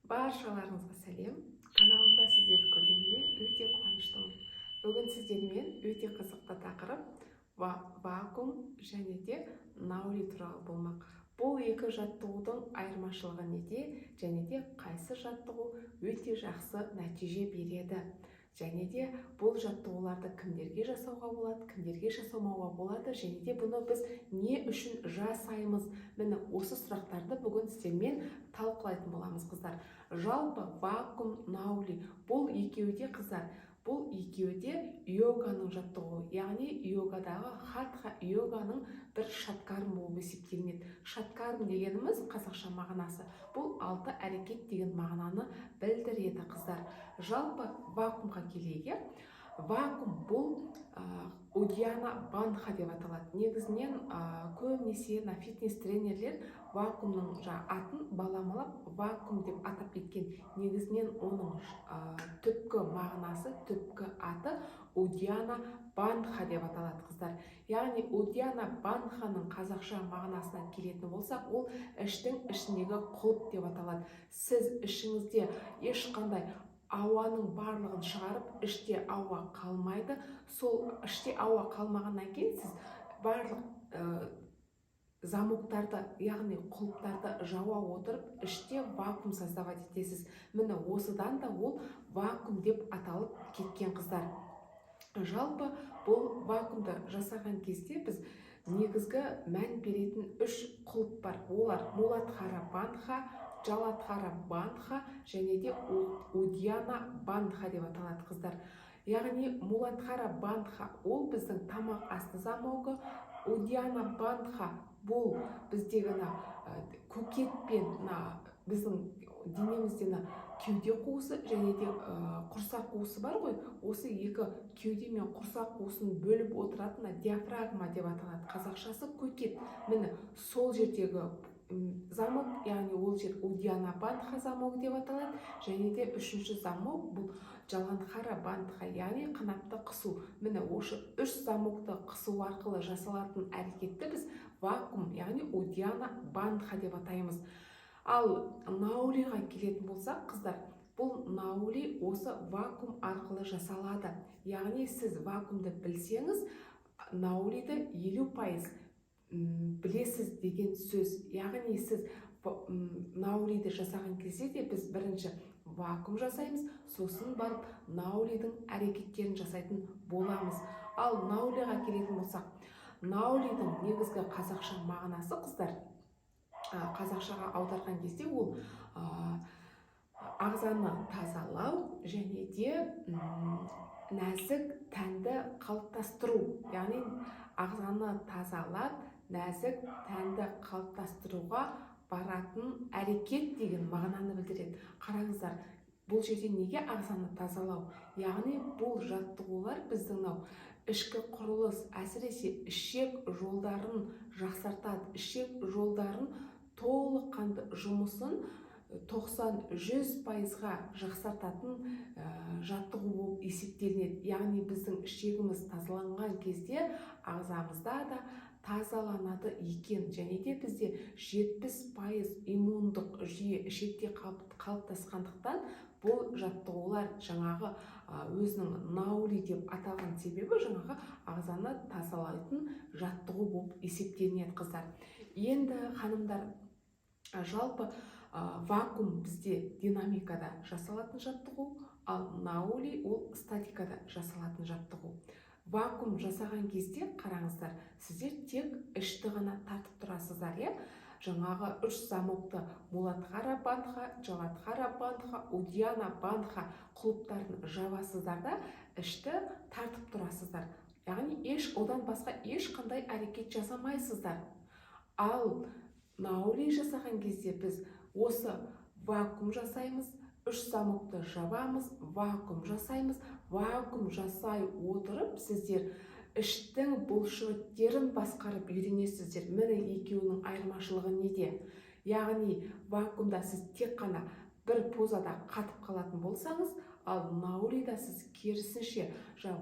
Баршаларыңызға сәлем. Каналымда сіздерді көргеніме өте қуаныштымын. Бүгін сіздермен өте қызықты тақырып вакуум және де наули туралы болмақ. Бұл екі жаттығудың айырмашылығы неде және де қайсы жаттығу өте жақсы нәтиже береді. Және де бұл жаттығуларды кімдерге жасауға болады, кімдерге жасамауға болады, және де бұны біз не үшін жасаймыз? Міне осы сұрақтарды бүгін сіздермен талқылайтын боламыз, қыздар. Жалпы вакуум, наули бұл екеуі де, қыздар, бұл екеуі де йоганың жаттығуы, яғни йогадағы хатха йоганың бір шаткарм болып есептелінеді. Шаткарм дегеніміз қазақша мағынасы. Бұл 6 әрекет деген мағынаны білдіреді, қыздар. Жалпы вакуумға келейік. Вакуум бұл удьяна бандха деп аталады. Негізінен көбінесе фитнес тренерлер вакуумның атын баламалап вакуум деп атап кеткен. Негізінен оның түпкі мағынасы, түпкі аты удьяна бандха деп аталады, қыздар. Яғни удьяна бандханың қазақша мағынасына келетін болсақ, ол іштің ішіндегі құлып деп аталады. Сіз ішіңізде ешқандай ауаның барлығын шығарып, іште ауа қалмайды. Сол іште ауа қалмағаннан кейін сіз барлық замоктарды, яғни құлыптарды жауа отырып, іште вакуум создавать етесіз. Міне осыдан да ол вакуум деп аталып кеткен, қыздар. Жалпы бұл вакуумды жасаған кезде біз негізгі мән беретін 3 құлып бар. Олар муладхара бандха, жаладхара бандха және де удьяна бандха деп аталады, қыздар. Яғни муладхара бандха ол біздің тамақ асты замогы, удьяна бандха бұл біздегі көкет пен біздің денемізден кеуде қуысы және де құрсақ қуысы бар ғой. Осы екі кеуде мен құрсақ қуысын бөліп отыратын диафрагма деп аталады. Қазақшасы көкет. Міне сол жердегі замок, яғни ол жер удьяна бандха замогы деп аталады. Және де үшінші замок бұл жаландхара бандха, яғни қанатты қысу. Міне осы 3 замокты қысу арқылы жасалатын әрекетті біз вакуум, яғни удьяна бандха деп атаймыз. Ал наулиға келетін болсақ, қыздар, бұл наули осы вакуум арқылы жасалады. Яғни сіз вакуумды білсеңіз, наулиді 50% білесіз деген сөз. Яғни сіз наулиді жасаған кезде де біз бірінші вакуум жасаймыз, сосын барып наулидің әрекеттерін жасайтын боламыз. Ал наулиға келетін болсақ, наулидің негізгі қазақша мағынасы, қыздар, қазақшаға аударған кезде ол ағзаны тазалау және де нәзік тәнді қалыптастыру. Яғни ағзаны тазалап, нәзік тәнді қалыптастыруға баратын әрекет деген мағынаны білдіреді. Қараңыздар, бұл жерде неге ағзаны тазалау? Яғни бұл жаттығулар біздің ішкі құрылыс, әсіресе ішек жолдарын жақсартады. Ішек жолдарын толыққанды жұмысын 90-100%-ға жақсартатын жаттығу болып есептелінеді. Яғни біздің ішегіміз тазаланған кезде ағзамызда да тазаланады екен. Және де бізде 70% иммундық жүйе ішекте қалыптасқандықтан бұл жаттығулар жаңағы өзінің наули деп аталған себебі жаңағы ағзаны тазалайтын жаттығу болып есептелінеді, қыздар. Енді ханымдар, жалпы вакуум бізде динамикада жасалатын жаттығу, ал наули ол статикада жасалатын жаттығу. Вакуум жасаған кезде, қараңыздар, сіздер тек ішті ғана тартып тұрасыздар, жаңағы 3 замокты муладхара бандха, жаладхара бандха, удьяна бандха құлыптарын жабасыздар да ішті тартып тұрасыздар. Яғни одан басқа ешқандай әрекет жасамайсыздар. Ал наули жасаған кезде біз осы вакуум жасаймыз, 3 замокты жабамыз, вакуум жасаймыз. Вакуум жасай отырып сіздер іштің бұлшықеттерін басқарып үйренесіздер. Міне екеуінің айырмашылығы неде? Яғни вакуумда сіз тек қана бір позада қатып қалатын болсаңыз, ал наулида сіз керісінше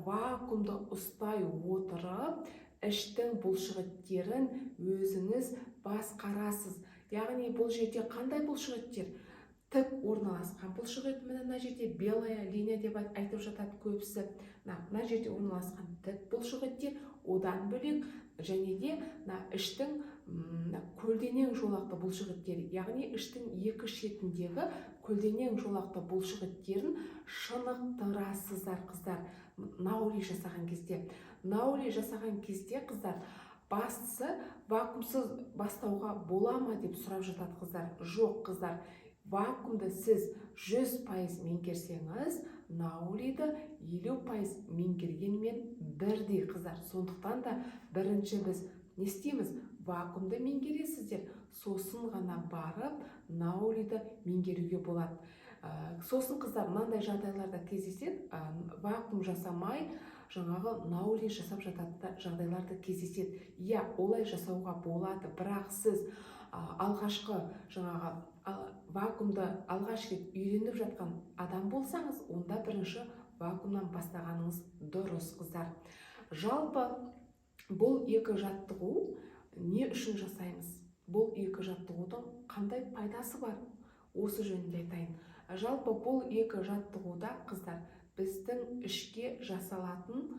вакуумды ұстай отырып іштің бұлшықеттерін өзіңіз басқарасыз. Яғни бұл жерде қандай бұлшықеттер? тік орналасқан бұлшық ет. Міне мына жерде белая линия деп айтып жатады көбісі. Мына жерде орналасқан тік бұлшық еттер. Одан бөлек және де іштің көлденең жолақты бұлшық еттері, яғни іштің екі шетіндегі көлденең жолақты бұлшық еттерін шынықтырасыздар қыздар. Наули жасаған кезде. Наули жасаған кезде қыздар, бастысы вакуумсыз бастауға бола ма деп сұрап жатады қыздар. Жоқ қыздар, вакуумды сіз 100% меңгерсеңіз, наулиді 50% меңгергенмен бірдей қыздар. Сондықтан да бірінші біз не істейміз? Вакуумды меңгересіздер, сосын ғана барып наулиді меңгеруге болады. Сосын қыздар, мынандай жағдайларда кездеседі, вакуум жасамай жаңағы наули жасап жататын жағдайларды кездеседі. Иә, олай жасауға болады, бірақ сіз алғашқы жаңағы вакуумды алғаш рет үйреніп жатқан адам болсаңыз, онда бірінші вакуумнан бастағаныңыз дұрыс қыздар. Жалпы бұл екі жаттығу не үшін жасаймыз? Бұл екі жаттығудың қандай пайдасы бар? Осы жөнінде айтайын. Жалпы бұл екі жаттығуда қыздар, біздің ішке жасалатын,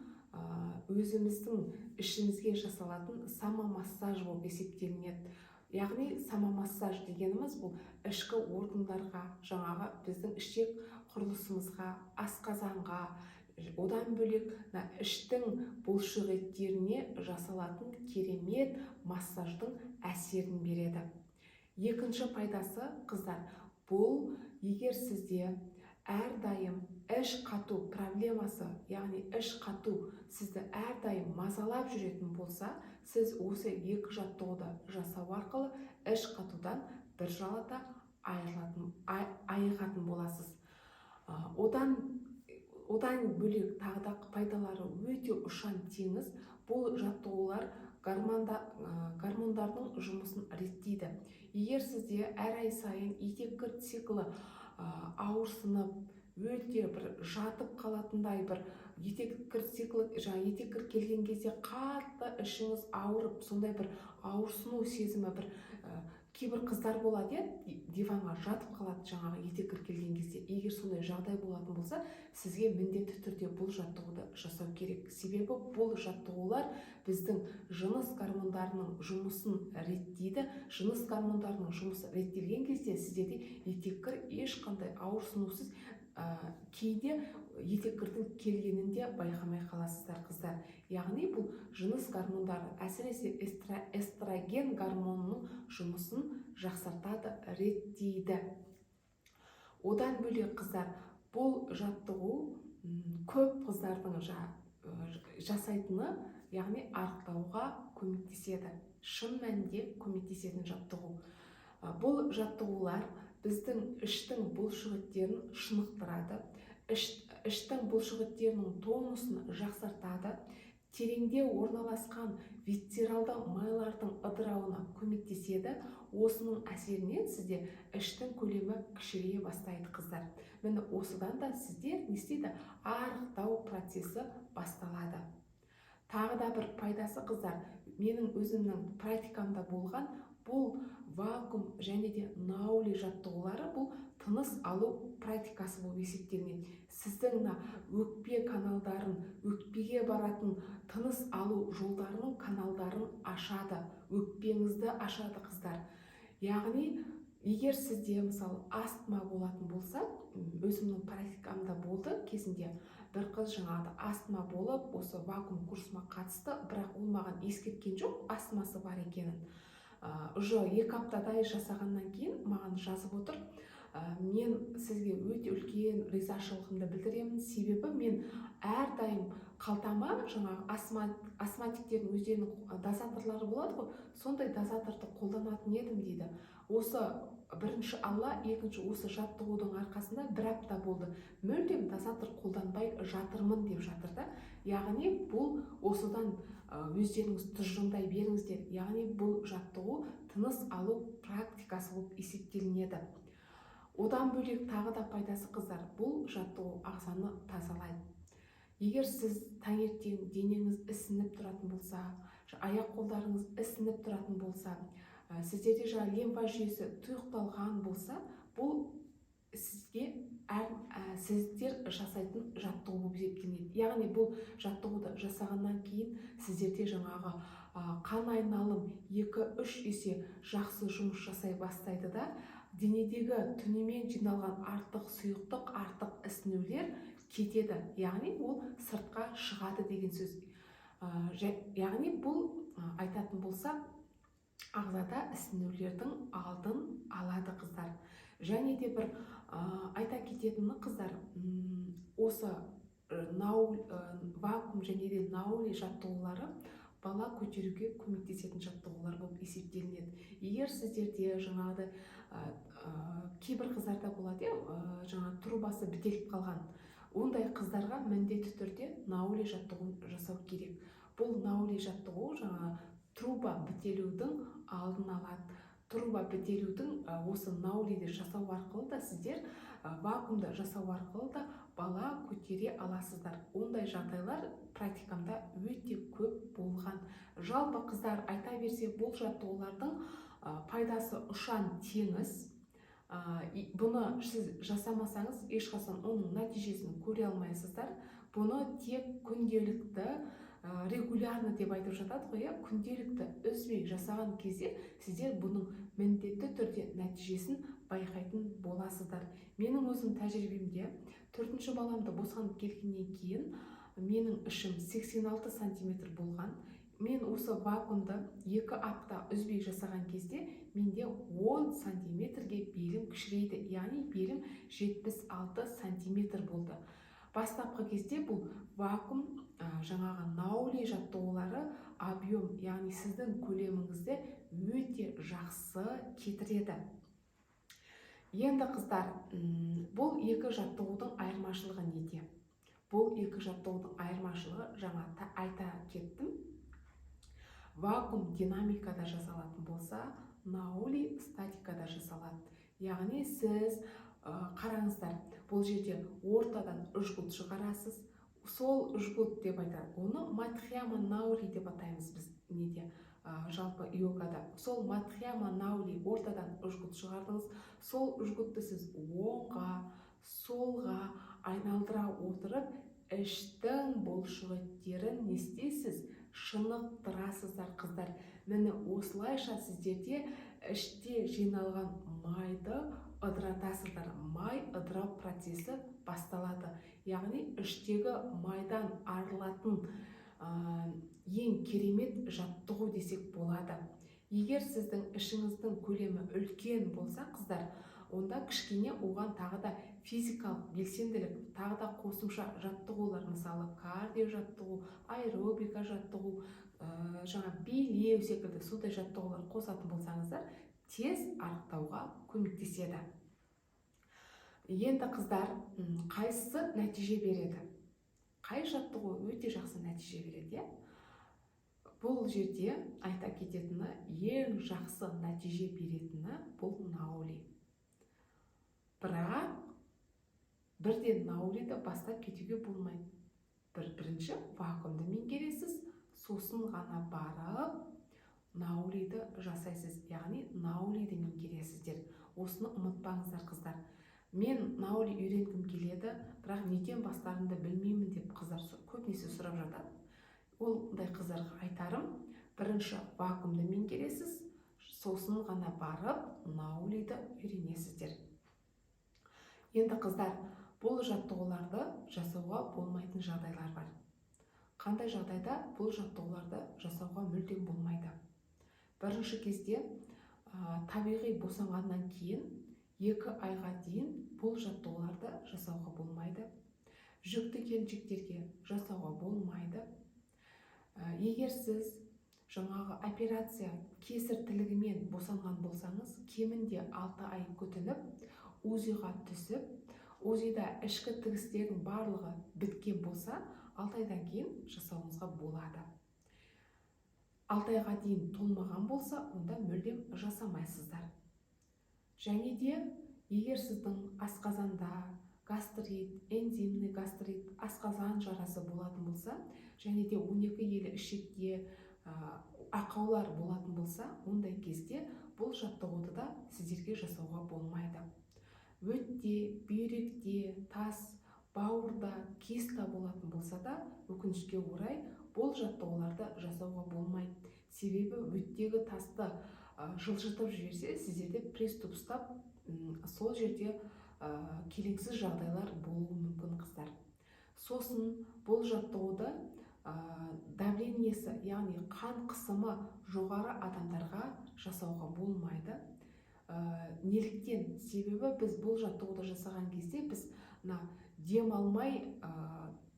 өзіміздің ішімізге жасалатын самомассаж болып есептелінеді. Яғни самомассаж дегеніміз бұл ішкі органдарға, жаңағы біздің ішек құрылысымызға, асқазанға, одан бөлек іштің бұлшық еттеріне жасалатын керемет массаждың әсерін береді. Екінші пайдасы қыздар, бұл егер сізде әрдайым іш қату проблемасы, яғни іш қату сізді әрдайым мазалап жүретін болса, сіз осы екі жаттығуды жасау арқылы іш қатудан біржолата айығатын боласыз. Одан бөлек тағы да пайдалары өте ұшан теңіз. Бұл жаттығулар гормондардың жұмысын реттейді. Егер сізде әр ай сайын етеккір циклы ауырсынып, өте бір жатып қалатындай бір етеккір циклы, етеккір келген кезде қатты ішіңіз ауырып, сондай бір ауырсыну сезімі, бір кейбір қыздар болады, диванға жатып қалады жаңағы етеккір келген кезде. Егер сондай жағдай болатын болса, сізге міндетті түрде бұл жаттығуды жасау керек. Себебі бұл жаттығулар біздің жыныс гормондарының жұмысын реттейді. Жыныс гормондарының жұмысы реттелген кезде сіздерде етеккір ешқандай ауырсынусыз, кейде етеккірдің келгенінде байқамай қаласыздар қыздар. Яғни бұл жыныс гормондары, әсіресе эстроген гормонының жұмысын жақсартады, реттейді. Одан бөлек қыздар, бұл жаттығу көп қыздардың жасайтыны, яғни арықтауға көмектеседі. Шын мәнінде көмектесетін жаттығу. Бұл жаттығулар біздің іштің бұлшық еттерін шынықтырады, іштің бұлшық еттерінің тонусын жақсартады, тереңде орналасқан висцералды майлардың ыдырауына көмектеседі. Осының әсерінен сізде іштің көлемі кішірейе бастайды қыздар. Міне осыдан да сізде не істейді? Арықтау процесі басталады. Тағы да бір пайдасы қыздар, менің өзімнің практикамда болған, бұл вакуум және де наули жаттығулары бұл тыныс алу практикасы болып есептелінеді. Сіздің өкпе каналдарын, өкпеге баратын тыныс алу жолдарының каналдарын ашады, өкпеңізді ашады қыздар. Яғни, егер сізде мысалы астма болатын болса, өзімнің практикамда болды кезінде, бір қыз жаңағы астма болып, осы вакуум курсыма қатысты, бірақ ол маған ескерткен жоқ, астмасы бар екенін. Уже 2 аптадай жасағаннан кейін маған жазып отыр. Мен сізге өте үлкен ризашылығымды білдіремін, себебі мен әрдайым қалтама жаңағы астматиктердің өздерінің дозаторлары болады ғой, сондай дозаторды қолданатын едім дейді. Осы бірінші алла, екінші осы жаттығудың арқасында 1 апта болды. Мүлдем дозатор қолданбай жатырмын деп жатыр. Яғни бұл осыдан өздеріңіз тұжырымдай беріңіздер. Яғни бұл жаттығу тыныс алу практикасы болып есептелінеді. Одан бөлек тағы да пайдасы қыздар, бұл жаттығу ағзаны тазалайды. Егер сіз таңертең денеңіз ісініп тұратын болса, аяқ қолдарыңыз ісініп тұратын болса, сіздерде лимфа жүйесі тұйықталған болса, бұл сіздер жасайтын жаттығу болып есептелінеді. Яғни бұл жаттығуды жасағаннан кейін сіздерде жаңағы қан айналым 2-3 есе жақсы жұмыс жасай бастайды да, денедегі түнімен жиналған артық сұйықтық, артық ісінулер кетеді. Яғни ол сыртқа шығады деген сөз. Яғни бұл айтатын болсақ, ағзада ісінулердің алдын алады қыздар. Және де бір айта кететіні қыздар, осы вакуум және де наули жаттығулары бала көтеруге көмектесетін жаттығулар болып есептелінеді. Егер сіздерде жаңағыдай кейбір қыздарда болады, жаңағы трубасы бітеліп қалған, ондай қыздарға міндетті түрде наули жаттығу жасау керек. Бұл наули жаттығу жаңағы труба бітелудің алдын алады. Труба бітелудің осы наулиді жасау арқылы да сіздер вакуумды жасау арқылы да бала көтере аласыздар. Ондай жағдайлар практикамда өте көп болған. Жалпы қыздар айта берсе, бұл жаттығулардың пайдасы ұшан теңіз. Бұны сіз жасамасаңыз, ешқашан оның нәтижесін көре алмайсыздар. Бұны тек күнделікті, регулярно деп айтып жатады ғой, күнделікті үзбей жасаған кезде сіздер бұның міндетті түрде нәтижесін байқайтын боласыздар. Менің өзім тәжірибемде 4-ші баламды босанып келгеннен кейін менің ішім 86 сантиметр болған. Мен осы вакуумды 2 апта үзбей жасаған кезде менде 10 сантиметрге белім кішірейді. Яғни белім 76 сантиметр болды. Бастапқы кезде бұл вакуум жаңағы наули жаттығулары объем, яғни сіздің көлеміңізді өте жақсы кетіреді. Енді қыздар, бұл екі жаттығудың айырмашылығы неде? Бұл екі жаттығудың айырмашылығы жаңа айта кеттім. Вакуум динамикада жасалатын болса, наули статикада жасалады. Яғни сіз қараңыздар, бұл жерде ортадан жгут шығарасыз. Сол жгут деп айтады. Оны матхьяма наули деп атаймыз біз неде? Жалпы йогада. Сол матхьяма наули ортадан жгут шығардыңыз. Сол жгутты сіз оңға, солға айналдыра отырып, іштің бұлшықеттерін не істейсіз? Шынықтырасыздар қыздар. Міне осылайша сіздерде іште жиналған майды ыдыратасыздар. Май ыдырау процесі басталады. Яғни іштегі майдан арылатын ең керемет жаттығу десек болады. Егер сіздің ішіңіздің көлемі үлкен болса, қыздар, онда кішкене оған тағы да физикалық белсенділік, тағы да қосымша жаттығулар, мысалы кардио жаттығу, аэробика жаттығу, жаңа билеу секілді сондай жаттығулар қосатын болсаңыздар, тез арықтауға көмектеседі. Енді қыздар, қайсысы нәтиже береді? Қай жаттығу өте жақсы нәтиже береді? Бұл жерде айта кететіні, ең жақсы нәтиже беретіні бұл наули. Бірақ бірден наулиді бастап кетуге болмайды. Бірінші вакуумды меңгересіз, сосын ғана барып наулиді жасайсыз. Яғни наулиді меңгересіздер. Осыны ұмытпаңыздар қыздар. Мен наули үйренгім келеді, бірақ неден бастарымды білмеймін деп қыздар көбінесе сұрап жатады. Ондай қыздарға айтарым, бірінші вакуумды меңгересіз, сосын ғана барып наулиді үйренесіздер. Енді қыздар, бұл жаттығуларды жасауға болмайтын жағдайлар бар. Қандай жағдайда бұл жаттығуларды жасауға мүлдем болмайды? Бірінші кезде табиғи босанғаннан кейін 2 айға дейін бұл жаттығуларды жасауға болмайды. Жүкті келіншектерге жасауға болмайды. Егер сіз жаңағы операция кесір тілігімен босанған болсаңыз, кемінде 6 ай күтініп, УЗИға түсіп, УЗИда ішкі тігістердің барлығы біткен болса, 6 айдан кейін жасауыңызға болады. 6 айға дейін толмаған болса, онда мүлдем жасамайсыздар. Және де, егер сіздің асқазанда гастрит, энзимный гастрит, асқазан жарасы болатын болса, және де 12 елі ішекте ақаулар болатын болса, ондай кезде бұл жаттығуды да сіздерге жасауға болмайды. Өтте, бүйректе, тас бауырда, киста болатын болса да, өкінішке орай бұл жаттығуларды жасауға болмайды. Себебі өттегі тасты жылжытып жіберсе, сіздерде приступ ұстап, сол жерде келеңсіз жағдайлар болуы мүмкін қыздар. Сосын бұл жаттығуды давлениесі, яғни қан қысымы жоғары адамдарға жасауға болмайды. Неліктен? Себебі біз бұл жаттығуды жасаған кезде біз дем алмай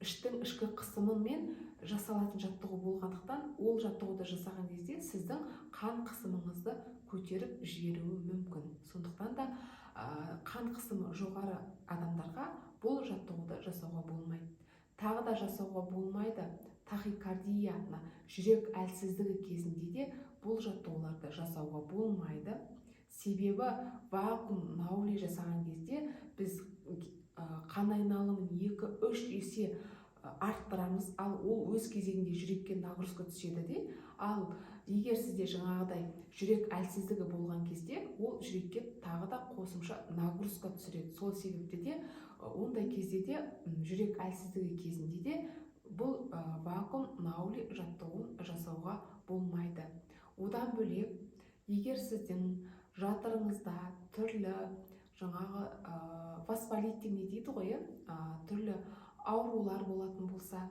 іштің ішкі қысымымен жасалатын жаттығу болғандықтан, ол жаттығуды жасаған кезде сіздің қан қысымыңызды көтеріп жіберуі мүмкін. Сондықтан да қан қысымы жоғары адамдарға бұл жаттығуды жасауға болмайды. Тағы да жасауға болмайды тахикардия, жүрек әлсіздігі кезінде де бұл жаттығуларды жасауға болмайды. Себебі вакуум науле жасаған кезде біз қан айналымын 2-3 есе арттырамыз, ал ол өз кезегінде жүрекке нагрузка түседі де, ал егер сізде жаңағыдай жүрек әлсіздігі болған кезде, ол жүрекке тағы да қосымша нагрузка түсіреді. Сол себепті де ондай кезде де жүрек әлсіздігі кезінде де бұл вакуум науле жаттығуын жасауға болмайды. Одан бөлек, егер сіздің жатырыңызда түрлі жаңағы воспалиттер не дейді ғой, түрлі аурулар болатын болса,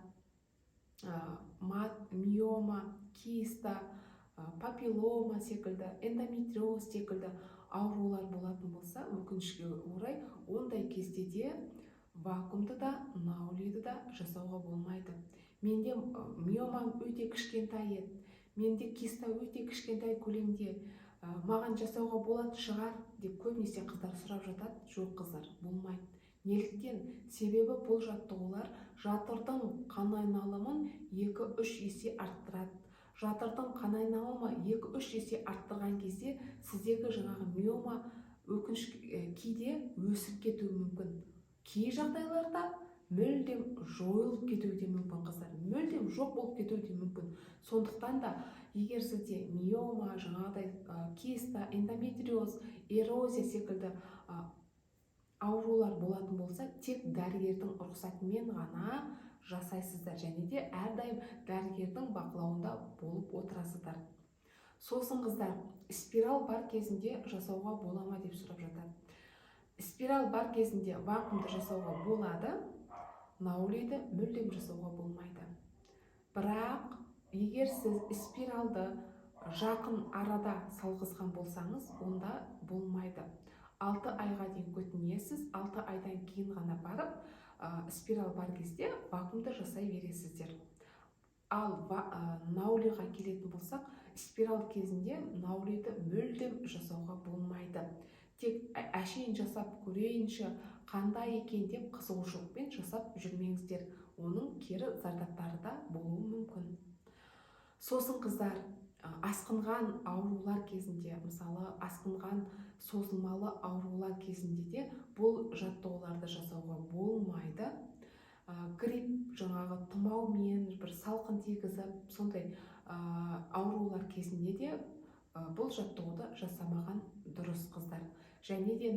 миома, киста, папиллома секілді, эндометриоз секілді аурулар болатын болса, өкінішке орай, ондай кезде де вакуумды да, наулиді да жасауға болмайды. Менде миомам өте кішкентай еді, менде киста өте кішкентай көлемде, маған жасауға болады шығар деп көбінесе қыздар сұрап жатады. Жоқ қыздар, болмайды. Неліктен? Себебі бұл жаттығулар жатырдың қан айналымын 2-3 есе арттырады. Жатырдың қан айналымы 2-3 есе арттырған кезде сіздегі жаңағы миома кейде өсіп кетуі мүмкін. Кей жағдайларда мүлдем жойылып кетуі де мүмкін қыздар. Мүлдем жоқ болып кетуі де мүмкін. Сондықтан да егер сізде миома, жаңағыдай киста, эндометриоз, эрозия секілді аурулар болатын болса, тек дәрігердің рұқсатымен ғана жасайсыздар, және де әрдайым дәрігердің бақылауында болып отырасыздар. Сосын қыздар, спираль бар кезінде жасауға бола ма деп сұрап жатады. Спираль бар кезінде вакуумды жасауға болады, наулиді мүлдем жасауға болмайды. Бірақ егер сіз спиральді жақын арада салғызған болсаңыз, онда болмайды. 6 айға дейін күтінесіз, 6 айдан кейін ғана барып, спираль бар кезде вакуумды жасай бересіздер. Ал наулиға келетін болсақ, спираль кезінде наулиді мүлдем жасауға болмайды. Тек әшейін жасап көрейінші, қандай екен деп қызығушылықпен жасап жүрмеңіздер. Оның кері зардаптары да болуы мүмкін. Сосын қыздар, асқынған аурулар кезінде, мысалы асқынған созылмалы аурулар кезінде де бұл жаттығуларды жасауға болмайды. Грипп, жаңағы тұмаумен бір салқын тигізіп, сондай аурулар кезінде де бұл жаттығуды жасамаған дұрыс қыздар. Және де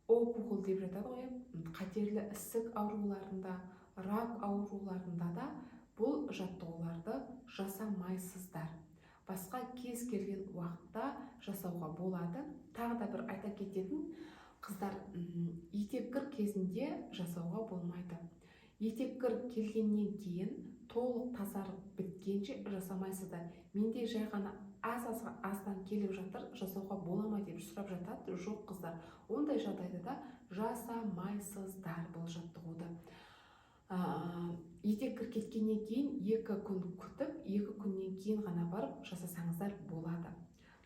опухоль деп жатады ғой, қатерлі ісік ауруларында, рак ауруларында да бұл жаттығуларды жасамайсыздар. Басқа кез келген уақытта жасауға болады. Тағы да бір айта кететін қыздар, етеккір кезінде жасауға болмайды. Етеккір келгеннен кейін толық тазарып біткенше жасамайсыздар. Менде жай ғана аздан келіп жатыр, жасауға бола ма деп сұрап жатады. Жоқ қыздар, ондай жағдайда да жасамайсыздар бұл жаттығуды. Етеккір кеткеннен кейін 2 күн күтіп, 2 күннен кейін ғана барып жасасаңыздар болады.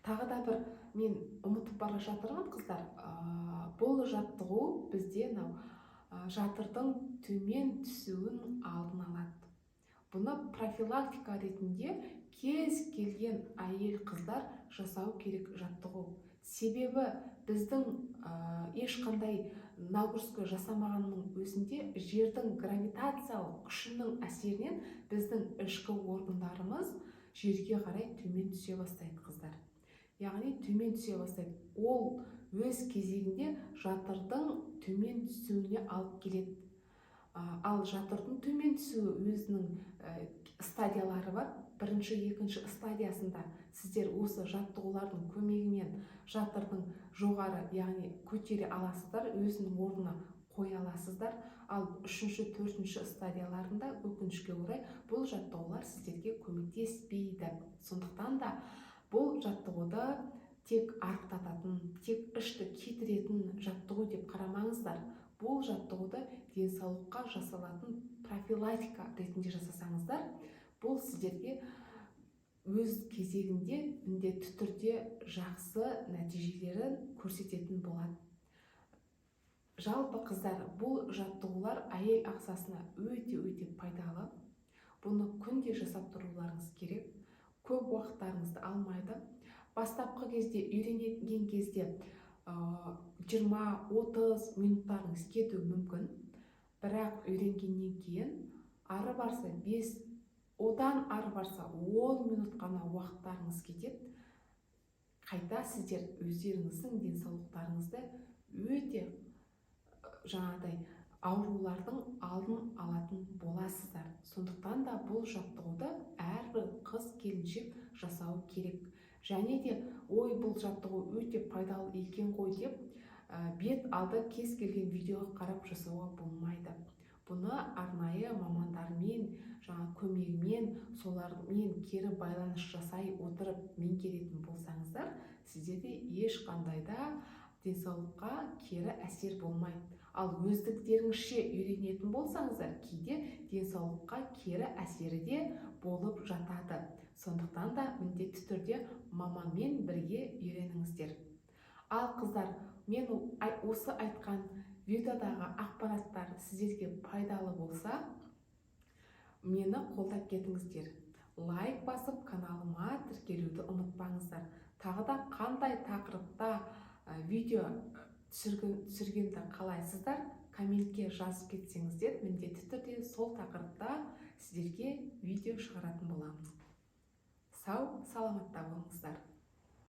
Тағы да бір мен ұмытып бара жатырмын қыздар, бұл жаттығу бізде жатырдың төмен түсуін алдын алады. Бұны профилактика ретінде кез келген әйел қыздар жасау керек жаттығу. Себебі біздің ешқандай нагрузка жасамағанның өзінде жердің гравитациялық күшінің әсерінен біздің ішкі органдарымыз жерге қарай төмен түсе бастайды қыздар. Яғни төмен түсе бастайды. Ол өз кезегінде жатырдың төмен түсуіне алып келеді. Ал жатырдың төмен түсуі өзінің стадиялары бар. Бірінші, екінші стадиясында сіздер осы жаттығулардың көмегімен жатырдың жоғары, яғни көтере аласыздар, өзінің орнына қоя аласыздар. Ал үшінші, төртінші стадияларында өкінішке орай бұл жаттығулар сіздерге көмектеспейді. Сондықтан да бұл жаттығуды тек арықтататын, тек ішті кетіретін жаттығу деп қарамаңыздар. Бұл жаттығуды денсаулыққа жасалатын профилактика ретінде жасасаңыздар, бұл сіздерге өз кезегінде міндетті түрде жақсы нәтижелерін көрсететін болады. Жалпы қыздар, бұл жаттығулар әйел ағзасына өте пайдалы. Бұны күнде жасап тұруларыңыз керек. Көп уақыттарыңызды алмайды. Бастапқы кезде, үйренген кезде 20-30 минуттарыңыз кетуі мүмкін. Бірақ үйренгеннен кейін ары барса 5, одан ары барса 10 минут қана уақыттарыңыз кетеді. Қайта сіздер өздеріңіздің денсаулықтарыңызды өте аурулардың алдын алатын боласыздар. Сондықтан да бұл жаттығуды әрбір қыз келіншек жасауы керек. Және де бұл жаттығу өте пайдалы екен ғой деп бет алды кез келген видеоға қарап жасауға болмайды. Бұны арнайы мамандармен, көмегімен, солармен кері байланыс жасай отырып меңгеретін болсаңыздар, сіздерде ешқандай да денсаулыққа кері әсер болмайды. Ал өздіктеріңізше үйренетін болсаңыздар, кейде денсаулыққа кері әсері де болып жатады. Сондықтан да міндетті түрде маманмен бірге үйреніңіздер. Ал қыздар, мен осы айтқан видеодағы ақпараттар сіздерге пайдалы болса, мені қолдап кетіңіздер. Лайк басып, каналыма тіркелуді ұмытпаңыздар. Тағы да қандай тақырыпта видео түсіргенді қалайсыздар, комментке жазып кетсеңіздер, міндетті түрде сол тақырыпта сіздерге видео шығаратын боламын. Сау, саламатта болыңыздар.